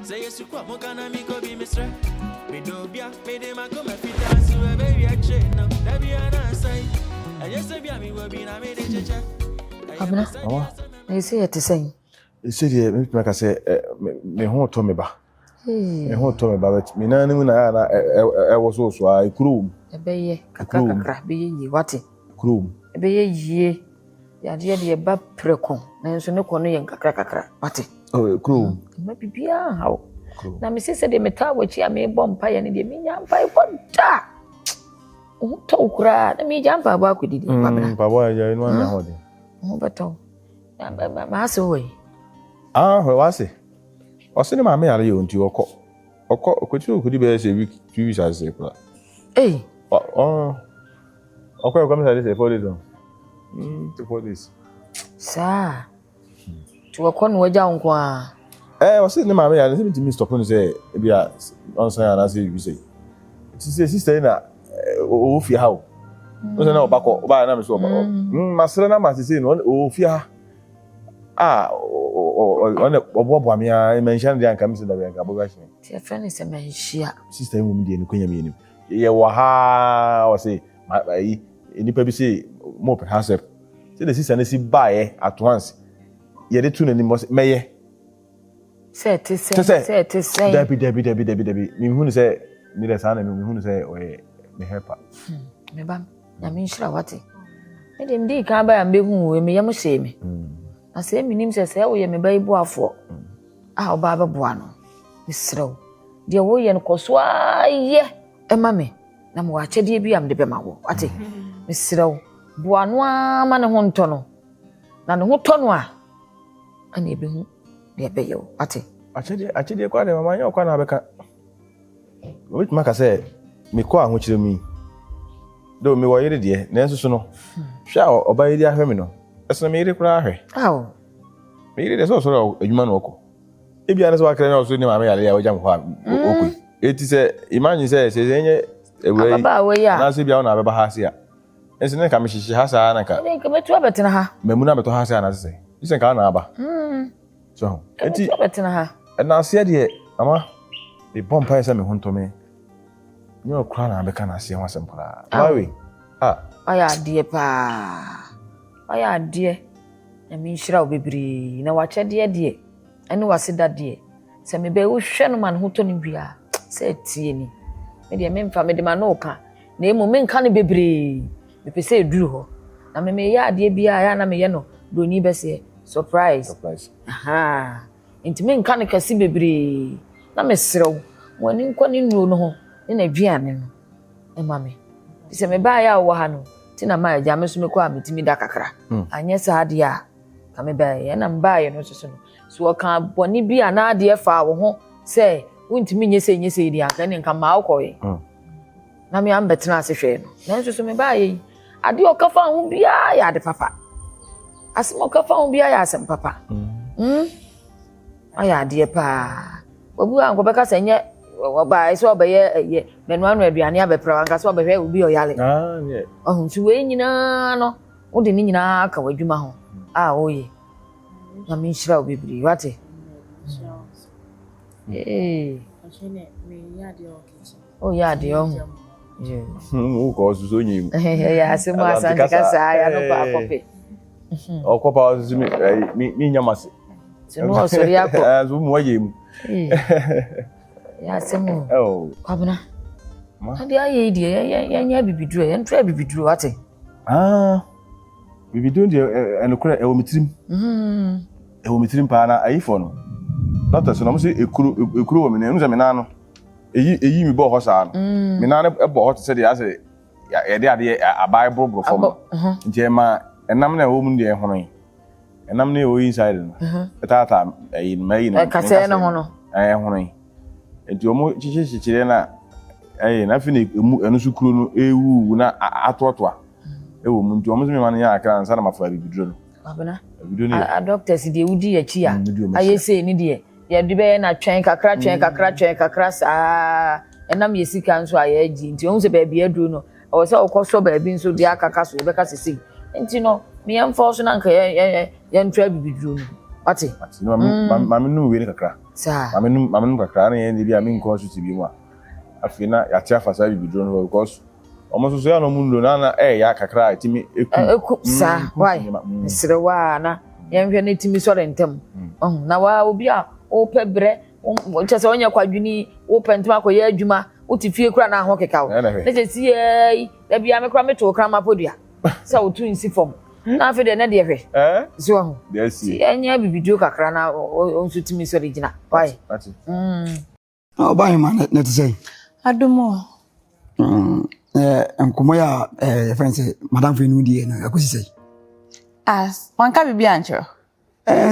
Say yes, you come, Mokana, me go be Mr. Me do be a, me de ma come, fit as you a baby, a chain, no, that be an answer. And yes, I be a me will be na me de checha. Abna, you say it to say. You say, make I say, me home to me ba. Me home to me ba, but me na ni na was also I crew. A bay, kakra, be ye, what it? Crew. A bay ye, the idea the above precon, and so no corner and kakra, what it? Oh, crew. Maybe be how. Now, Mrs. said, the metal which I may bomb pie and the minion pie, what da? Oh, talk, let me jump about with it. Papa, you're in one hour. Oh, but oh, mass away. Ah, where was it? I sent my mail you into your court. Or could you be a week, 2 weeks as a plan? Eh? Oh, okay, come to say 4 days. To 4 days. Sir, to a corner down qua. I was sitting in my mail and listening to me stop and say, be a on say, and I say, you say. She says, sister, oh, fear how. Was no back by an so. Master, must say, oh, fear. Ah, on a bob, I mentioned the uncomes in the Gabogashi. Your friend is a man, she, Sister, woman, the Queen. Ye waha, or say, my any baby say, more perhaps. Say the sister and see buy at once. Ye the tune and must may. Say, Debbie. Me who say, neither son and me who say, or me helper. Me bam, I mean, sure what it. Let him dig can buy and be who me yamu say me. I say, me name says, oh, ye me buy boa for. Ah, Baba Buano. Miss Row. Dear way and coswa, ye, a mammy. Nam watch a dear be am the bemawo. What it? Miss Row. Buanoa man a hontono. Nan who tonwa. And ye be who, dear Bayo. What it? Actually, quite a man, your corner. Which Maka say, me qua which to me. Though me were dear, Nancy shall obey the Hermino. As I made it cry. Oh, maybe there's also a human oko. If you are also in my area, young one. It is a imagine says, any way about where you are. Nancy Biana Bahasia. As an income she has a anaka. They come to a better her. Memuna to Hasan, as I say. You say, Canaba. So, it's a better her. And now said ye, Ama, the bomb pies and me to me. No crown, I can't see one simple. Why? Ah, I are dear pa. I are dear. I mean, shall be bree. Now, watch a dear. I know I said that dear. Say me be who man who turn we are. Said Tieni. Maybe a man family man oka. Name men can't be bree. If you say drew. Now me ya dear be I am a yano. Do ni be say surprise. Aha. Into men can't see be bree. Na me srow. When in quanin no. In a vian. And mammy. Say me buy our wahano. Tina my jamus me kwa mitimi da kakra. Anyesa adia. Kame buy and I'm buying no so can boni bi ana de fa wo ho say wuntimi nyese dia kan nka ma akoye na me am betena ase hwe no nanso so me buy ade okafa ho bia ya de papa asem okafa ho bia ya asem papa aya de pa obu an ko beka senye wo buy so obeye menu anu aduane abepra anka so obehwe obi oyale yeah so we nyina no wo de ni nyina aka wadwuma ho oye na me shira obibiri wate oh yeah de o ko so nyim ya asemu asante kasa ya no kwa kope okopa mi nyamase sinu so ya ko azu mu wayem ya asemu kwabuna ade aye die ya nya bibiduro ya ntra bibiduro wate bibiduro de enokura ewo mitrim ewo mitrim pa na ayifo no doctor so no mo se ekuru wo me na enuse me na no eyi mi bo ho sa no me na e bo ho se de ase ya de ade abai bro fom nje ma enam na ewo mu de hono enam na ewo inside no tata eyi mai no ka se no hono hono enti omo chichire na na fi na enu su kuro no ewu na atotoa ewo mu nti omo se me ma na ya akra nsa na mafa bibiduro no abana a doctors de wudi ya chi a ayese ni de ya de be na twen kakra sa enam yesika nso ayaji nti onse ba bia duro no o se okoso ba bi nso de akaka so be ka sese nti no me yam force na nka ya ntra bibiduro no Ati. Mami nu we ni kakra. Sa. Mami nu kakra na ye bi ami nko so ti bi mu a. Afina ya tia fasa bi drone because almost so ya no mundo na ya kakra timi eku sa why srewa na yemhwe na timi so rentem na wa obi a o pebre o chese onya kwadwini o pentem akoye adwuma o ti fie kura na ho keka o na chese yi da bia me kura me to kra ma podua sa o tu nsi fom na afi de na de hwe so ho de si enya bibidio kakra na o nso timi so regina why ati o ba hima na to say adumo nkomo ya friends madam fe nu die na akosi say as wanka bibi ancho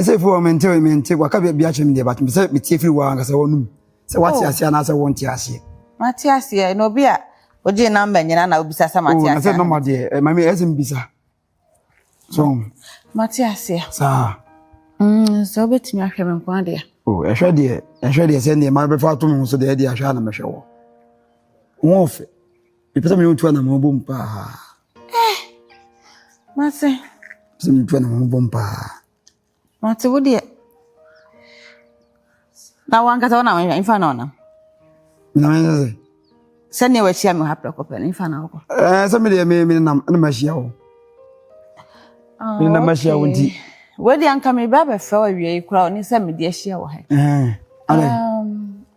say for mente waka bia chem de bat me say me tie free wa ngasa wonum say wati ase na say wonti ase mati ase no bia oje number nyina na obisa sa mati ase na say number de mami esem bisa so mati ase sa so betimi ahwe me nko ade ehwe de say ne ma be fa to me so de de ahwa na me hwe wo won fe ipesa me otu na mo bom pa mate sim tu na mo bom pa mate wo de na wanka ta na me infa na ona na me se ne wa chia me hapra ko pe infa na ko se me de me na ma hia wo me na ma hia wo ndi wo de anka me ba be fa wa wie kura oni se me de hia wo he ale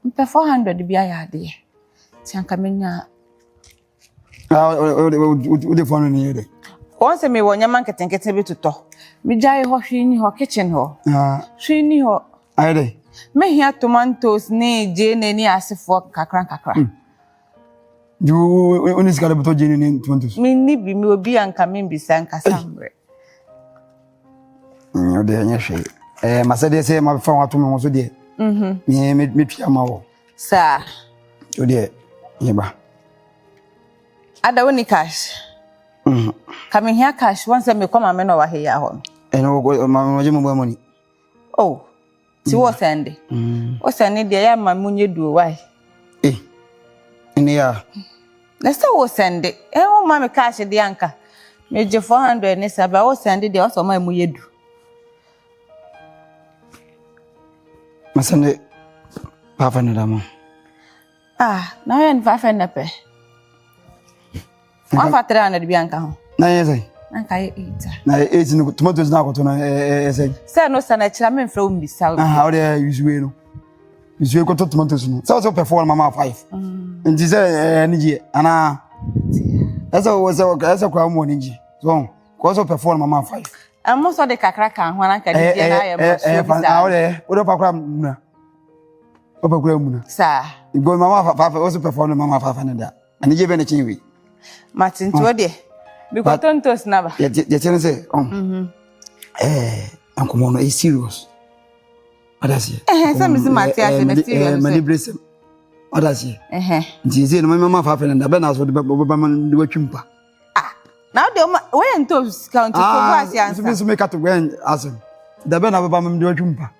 mpe 400 bia ya de ti anka me nya o de phone ni yede once me wonya man ketenkete bi tuto mi jai ho hwini ho kitchen ho hwini ho ayede me hia tomatoes ne je ne ni asefo kakra ju onis kale buto je ni tomatoes mi ni bi mi obi anka me bisa nka sambre o de nya hwe masede se ma fa wato me so de me pia ma wo sa o de yeba ada woni cash kami hia cash once me come me no wa he ya ho eno ma je mo money oh ti wo send o send de ya ma munye duo why ene ya na so wo send wo ma me cash de anka me je 400 ne saba wo send de o so ma munye du masande papa ne dama na yan 500 pe One for 300 bianca ho. Na yesi. Anka 8. Na 8 no tomatoes na akoto na say. Say no sana chira me mfra umbi sa. How dey use we no. Use we ko tomatoes no. So perform mama 5. Nti say niji ana. Esa kwa mo niji. So ko so perform mama 5. Amo so de kakra kan ho anka niji na ya mo so bi sa. How dey o do pakra muna. O pakra muna. Sa. Go mama 5 also perform mama 500 da. Anije be na chinwi. Martin to de because tontos na ba ye tell say ankomo no is serious adasi say me see Matthias na serious mani bless adasi nti no mama fa na da be na so de ba man de watwimpa now de when tos count to go asiansa so make to when asim da be na ba man de watwimpa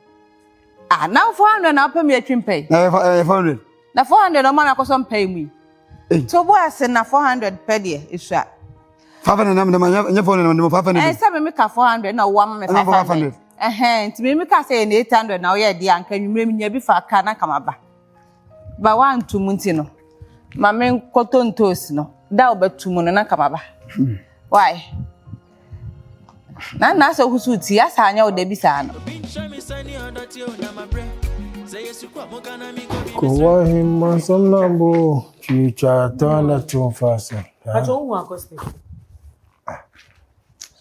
now 400 na pa me atwimpa na 400 na 400 no man akoso pay me so boy na 400 per day isua 500 na nya 400 na 500 say me ka 400 na wo me 500 nti me ka say na 800 na wo ye dia anka nwumre me nya bi fa ka na kama ba wan tumunti no ma me kotontos no da obetumu no na kama ba why na so husuti asa anya o da bi sa no Kwa hima sanambo chicha tana tumfasa. Acho hu akoste.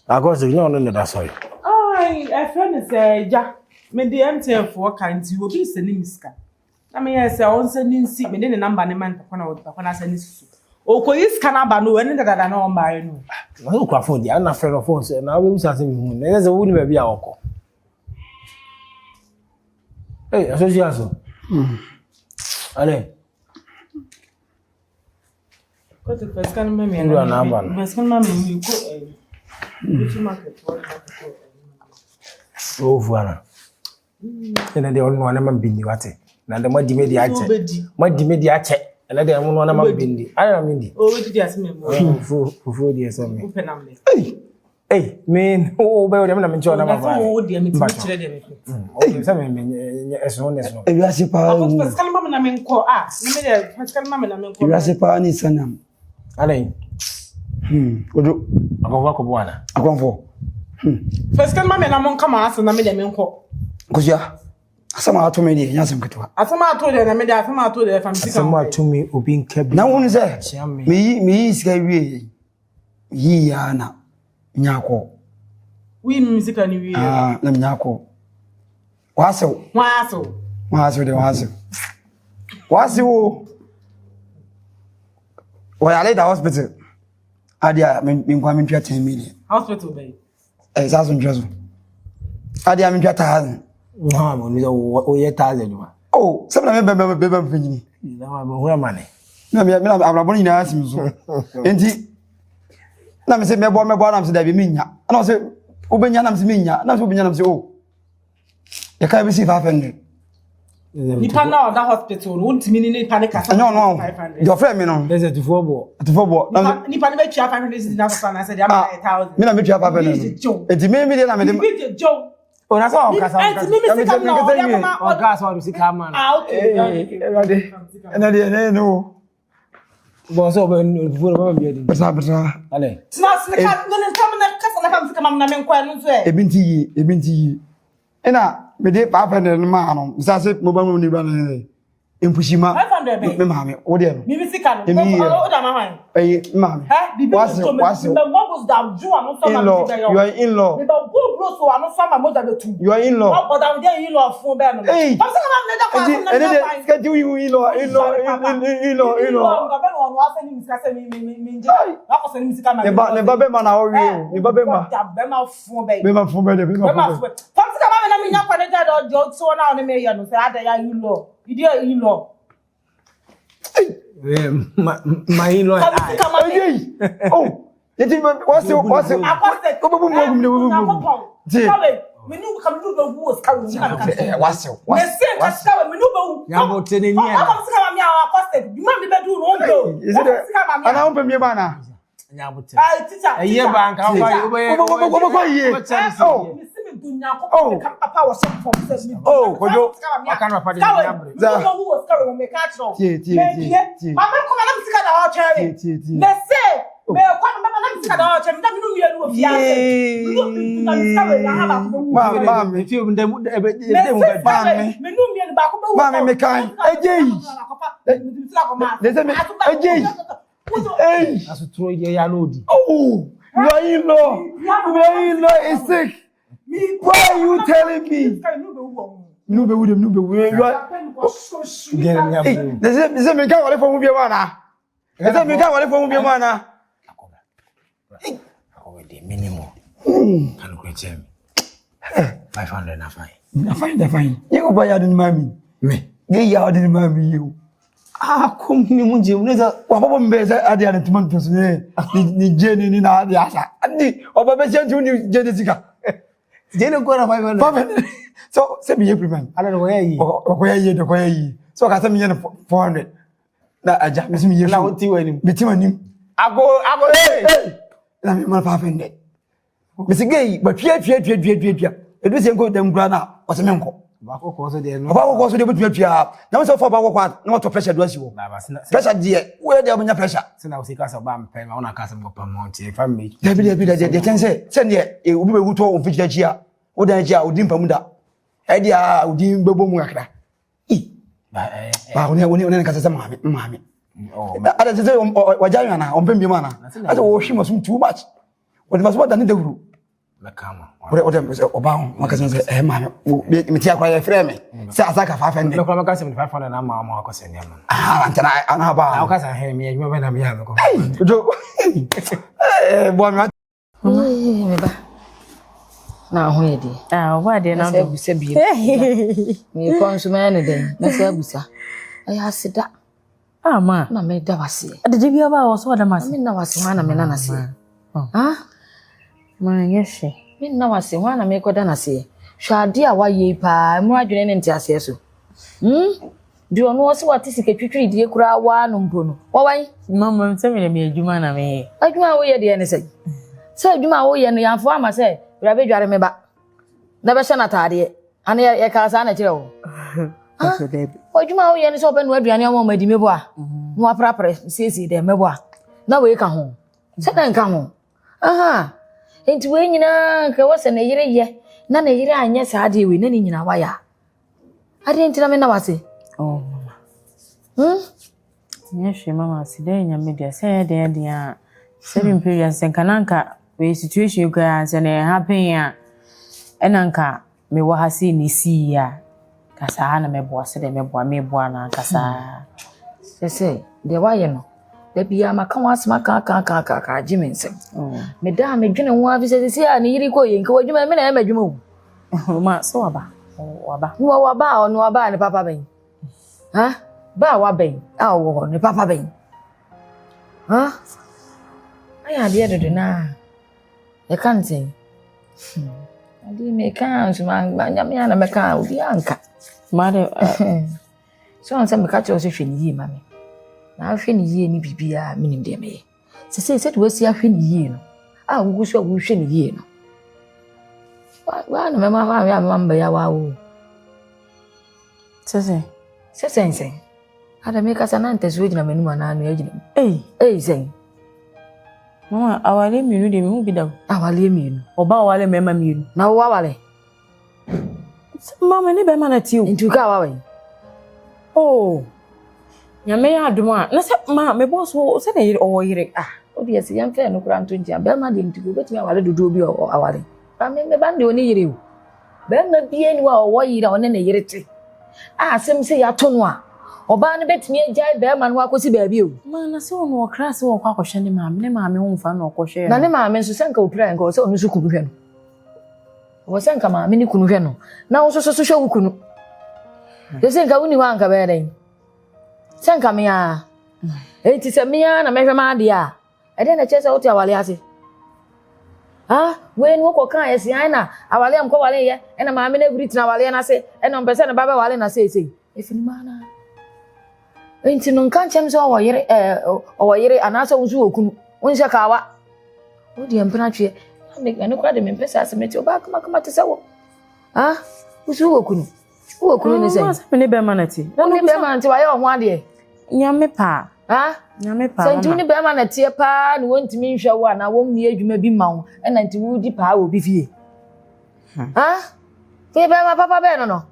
Akoste no no da soy. Ai, e friend say ja. Me di MTF for kan ti obi se ni miska. Na me yes on se ni nsi me ne number ne man ko na wo na se ni susu. Okoyi ska na ba no eni dada na o mba no. Na ko phone dia na friend phone say na we bisa se mi hu. Na se wo ni ba bia okọ. Hey, association. Allez. Ko te peskan me me. Ndio na aba. Peskan me me ko which market what Oh voilà. Ena de onu na man bindi wate. Na de madi media ache. Madi media ache. Ena de onu na man bindi. Ara mindi. Oh we di asime mo. Fufu di asime. Upe na me. Hey. Hey, me o be o dem na me ncho na na baba. o de me ti kire de me. Okay, say me eso no. Ebi ase pa. Akọ skal mama na me nko me de skal mama na me nko. Ebi ase pa ni sanam. Ale. Odo. Akọ ko buana. Akonfo. Skal mama na mo nka ma aso na me de me nko. Kusia. Asama ato me de nyasem ketwa. Asama ato de na me de asama ato de fam sika. Asama ato me obi nka bi. Na wonu se me sika wie. Yi ya na nyako. Wi musika ni wi. Na nyako. Waso. Wa ya da hospital. Adia me nkwa me ntwa 10 million. Hospital bay. Saso ntwaso. Adia me ntwa 1000. Ha mo ni o ye 1000 ma. Oh, sabna me be mfanyini. Na ma ho amane. Na me abraboni na asim so. Enti na me se me bo na me se da bi minya. Na se ubenya na me se minya. Na se ubenya na me se oh. Ya kai bi si 500. Nipa na da hospital no ntimi ni nipa ne kasa. No. Your friend me no. There's a tifo bo. Nipa ne be tua 500 na kasa na say dey am 1000. Me na me tua 500. Enti me dey na me dey Joe. O na so o kasa. Enti me sika na o kasa o sika man. Okay. Ena dey no. Bo so be tifo ba bi edi. Besa. Ale. Tina sika no na kasa na fam sika mam na me nkwa no so e. Ebinti yi. Ena me dey 500 no ma no. Bisa se mo ba mo ni ba na. Empushima. 500 be. Me mama. O dey no. Me sika no. O da mama. Mama. What's me what was that Jew and so ma. You are in-law. Me don't go blow so and so ma mo da be tu. You are in-law. What but am dey in-law fun be no. Hey. Pam sika mam na da kwa And then schedule you in-law. Nga be no wa se ni mi sika se mi nje. Wa ko se ni mi sika ma. Ne ba be ma na o wi. Ne ba be ma. Be ma fun be. Be ma fun be. Pam sika mam na mi nya kwa ne da do so na o ne me ya no say ada ya in-law. Idi in-law. My in-law. Oh, what's it? Menu come do the wars carry. What's it? Yambo tene ni. You want me to do no go. Is it? And I won't be bana. Yambo tene. Teacher. A year bank how Hey, that's a throw your yalodi. Oh, you are in-law. You is sick. Why are you telling me? You are. This is me can't wait for movie one. This is me can't wait for movie one. I the minimum. Can you tell me? 500 na fine. You go buy your mommy. Me. You didn't mommy you. Come ni munje unaweza wababa mbeza hadi anatuma mtoto ni jeni ni na hadi asa ni wababa shantu ni jeni zika jeni kwa na 500 so se biye prime ala ndo yayi ko yayi so ka se mi 400 na aja mi se mi ye na otiwa ni bitima nim ago na mi ma 500 mi se gay ba twa edu se nko dem gura na o se me nko ba ko so de no ba ko so de twa na so for ba ko kwa na to pressure do asi wo pressure die we de onya pressure se na o se ka so ba mpe ma una ka se mo pa mo ti fa me de ten se ne e obi be wuto o fitja chia o dan chia o din pamuda e dia o din bebo mu akra ba woni ka se mami ada se wajayo na o mpembi mana asa wo hwima sum too much o de maso da ne dawuru Nakama. Oba makasi se mami mi ti akwa ye frɛ me se asaka 500 no kwa makasi 500 na ma ma akose ne ma antana ana ba na akasa he me adwuma ba na me ya ko jo bo mi me ba na ho ye di wa de na do busa bi mi consumer ne den na se busa ay asida ma na me da wase de bi ba wo so da mas me na wase ha na me na na se ma yeshe me na wase ho na me ko da na se hwade a wa ye pa mu adwene ne ntiase so di ono wo se wate sika twitwi die kura wa no mpo no wo wan mama se me adwuma na me adwuma wo ye de ne se Say adwuma wo ye no yanfo ama say bra be dware me ba. Na be hye na taade. Ane ye ka sa na kire wo. Adwuma wo ye no so be no aduane o ma di me bo a. No aprapre siesie de me bo a. Na we ka ho. Say na nka ho. Aha. Enti we nyina ka wo se na yire ye. Na na yire anye sa de we na ni nyina wa ya. Ade enti na me na wase. Oh mama. Nyehwe mama sida nyame dia say de dia. Say imperial senkananka we situation kwa say na happen ya. Enanka me wa ha si ni si ya. Kasa na me bo se de me bo na kasa. Say de wa ye no. Da biya maka wasma ka jimense. Me da me dwene ho afise se a ne yiri ko ye nka wadwuma me na e madwuma wu. Ma so waba. Waba. Wo waba ono waba ne papa ben. Ha? Ba wa ben. A wo ne papa ben. Ha? Aya de dodo na. E kan say. Adi me kan so ma nyame na me kan obi anka. Ma de so on say me ka cho se hwani yi ma me. Na ahwe ni yie ni bibia minim de me. Se to wasi ahwe ni yie no. A wugu so wo hwe ni yie no. Wa na me ma ya wa wo. Sese. Sese. Ada me kasa na nteso gina menum ana anu agina. Sen. Mama awale mienu de me hu bi da. Awale mienu. Oba awale mema mienu. Na wo awale. Mama ne be ma na ti o. Ntu ka awale. Oh. Nyame ya aduma na se ma me boss wo se na yire o yire obi ese yam fe no kura nto ntia be ma de ntigo betimi awale dodo obi awale ba me ba de oni yire o be ma bie ni wa o yire o ne na yire ti asem se ya to no a oba ne betimi agya be ma no akosi ba bi o ma na se ono okra se wo kwa kwhwe ne ma me wo mfa na okohwe na ne ma me nso se nka opira nka o se onu su kunu hwe no o se nka ma me ni kunu hwe no na wo so hwe wo kunu se nka woni wa nka be den Senka mia. Enti se mia na mehwe ma de a. E de na chese wote awale ase. Ha, we no ko kan ese an na awale am ko wale ye. E na ma me na buri tina awale na se. E no mpese na baba wale na se ese. E fini mana. Enti no kan chem se o yire anasa unsu okunu. Unse kawa. O de empena twe. Me no kwa de me mpese ase meti oba kama te se wo. Ha? Unsu okunu. Wo kunu ni se. Ma se ne be manati. Wo ni be manati wa ye ho ade. Nyame pa. Ha? Nyame pa. Se ntu ni be manati pa na wontimi nhwe wo na wo mmie adwuma bi ma wo. E na nti wo di pa wo bi fie. Ha? Ke be ma papa be no.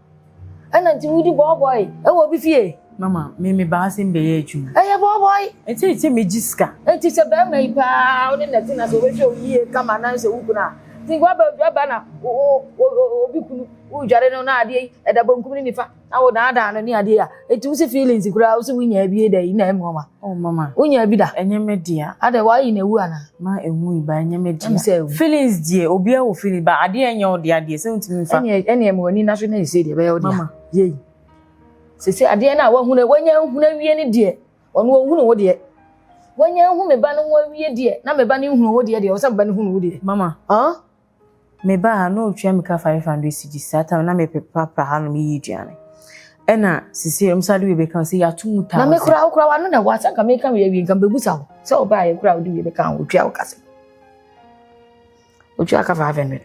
E na nti wo di boy. E wo bi fie. Mama, me ba se mbe ye adwuma. E ye boy. Enti me jiska. Enti se be ma ipa wo ni na ti na so we hwe yie kama na se wo kuna. Ti gwa ba na obi kunu wo jare no na ade e da bonkum ni nifa na wo na ada no ni ade a eti wo se feelings kura wo se wunya bi da yi na emu ma Oh mama wunya bi da enye media ade wa yi na ewu ana ma ewu iba enye media feelings die obi a wo feeling ba ade enye wo de ade se untimi mfa ene emu ni na so na ise de be yo de mama ye se ade na wa hu na wanya hu na wie ni de ono wo hu no wo de wanya hu me ba no wo wie de na me ba ni hu wo de o se ba ni hu no wo de mama me ba no twa me ka 500 cedi sata na me pepa ha no me yiduane ena sisi msali we be kan se ya 2000 na me kura wa no na wa sanka me kan we nkan bebusa wo se o ba ye kura wo di we be kan wo twa wo kase o twa ka 500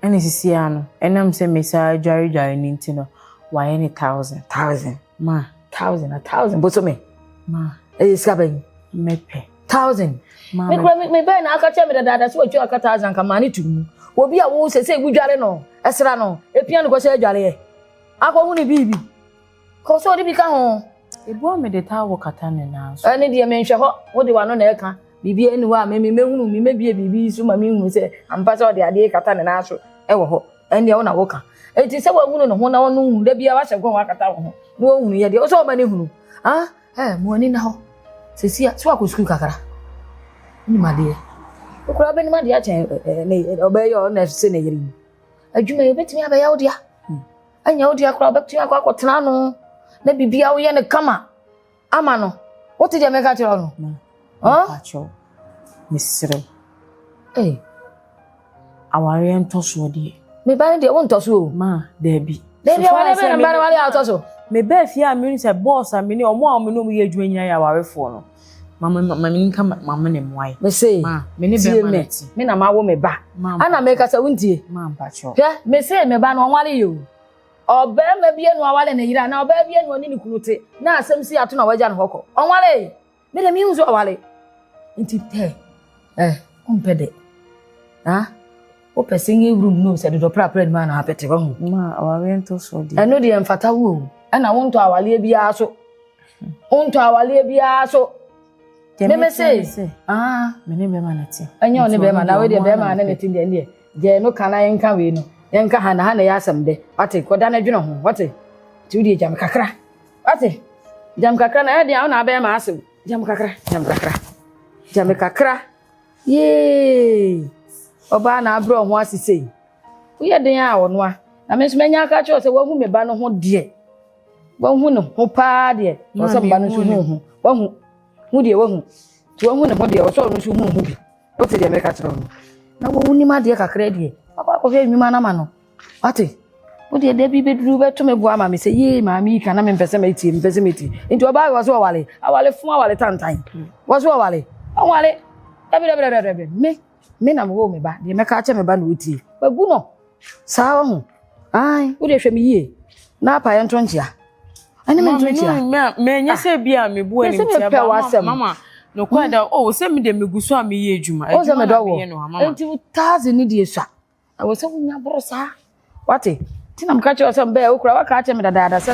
ena sisi ano ena mse me sa jari ni ntino wa ye ni 1000 ma 1000 boso me ma e ska ben me pe 1000 ma me kura me be na aka cha me dada so o twa ka 1000 ka mani tumu obi a wo sese gudware no esra no epia no ko se adware ye akọ hu ni bibi ko so di bi ka ho ebo me de tawo kata ne na so ani de me nhwe ho wo de wa no na eka bibi eni wa me hunu me mebie bibi su ma me hunu se ampa se o de ade kata ne na so e wo ho eni e wo na wo ka enti se wa hunu no ho na wo no hunu da bia wa hye gwa wa kata wo ho no wo hunu ye de o so ma ne hunu mo ani na ho sesi a so akọ school kakara ni ma de okura be ni ma dia chen obey your na se na yiri adwuma ye betimi abaya odia anya odia kura betimi akwa tena no na bibia wo ye ne kama ama no what did you make at no pacho misre aware entoso de me ba ne de won toso ma debi wale be na ba wale atoso me ba fia me se boss a me ni omo a me no ye adwuma nyina ya warefo no mama nka mama ne moai me say me ne be ma nti me na ma wo me ba ana me ka sa wuntie ma mpa cho hwe me say me ba no onwale yo oba ma bie no awale na yira na oba bie no ni ne kunute na asem si ato na waja no hokọ onwale me de mi hu so awale nti te ompede o person in room no said do pra ma na apete ho ma awale nto so di eno de mfata wo ana wonto awale bia so wonto awale bia so me say me ne be ma nati anya one be ma na we de be ma na neti de ne je no kana yenka we no yenka ha na ya asem de wate koda na dwene ho wate ti udi jam kakra wate jam kakra na de na be ma asem jam kakra ye oba na abro ho asise uye den a wono a na me so menya aka cho se wahu me ba no ho de wahu no ho pa de wo so ba no so hu wahu de wahu ti wahu ne ho de wo so no so hu bi o te de me ka tro no na wahu ni ma de kakra de papa ko fe nyuma na ma no ate wo de bi beduru beto me bua ma me se ye ma mi ka na me mpese me ti nti oba wo so awale fun awale tantan wo so awale me na mo me ba de me ka che me ba no uti bagu no saa ho ai wo de hwe me yie na apa ye ntonchia ani me ntonchia me nya se bia me bu ani ti mama no kwada se me de me guso a me ye adwuma o se me do wo enti wo tazi ni die swa wo se wo nya bro saa wate ti na me ka che o se mbe wo kura wa ka che me dada se